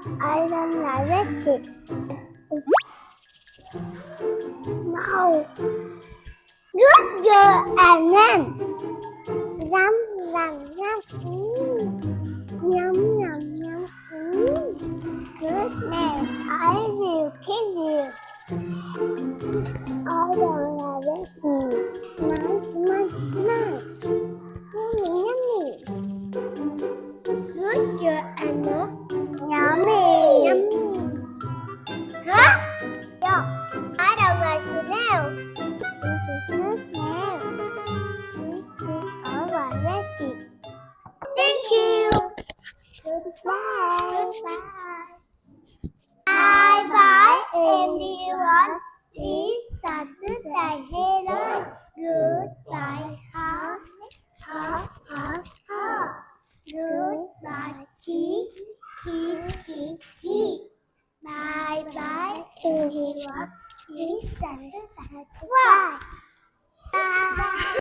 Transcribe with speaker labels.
Speaker 1: I don't like it. No. Good girl and then. Yum, yum, yum. Yum, yum, yum. Good man. I will kill you. I don't like it. Nice, nice, nice. Yummy, yummy. Good girl and yummy. Yummy. Hả? Được. Ở đâu mà snail? Nước snail. Ở ngoài Reggie. Thank you. Goodbye. Bye. Bye bye everyone. This is a hello. Goodbye. Ha ha ha ha. Goodbye. Kiss kiss kiss kiss. Bye bye everyone. This is a hello. Bye.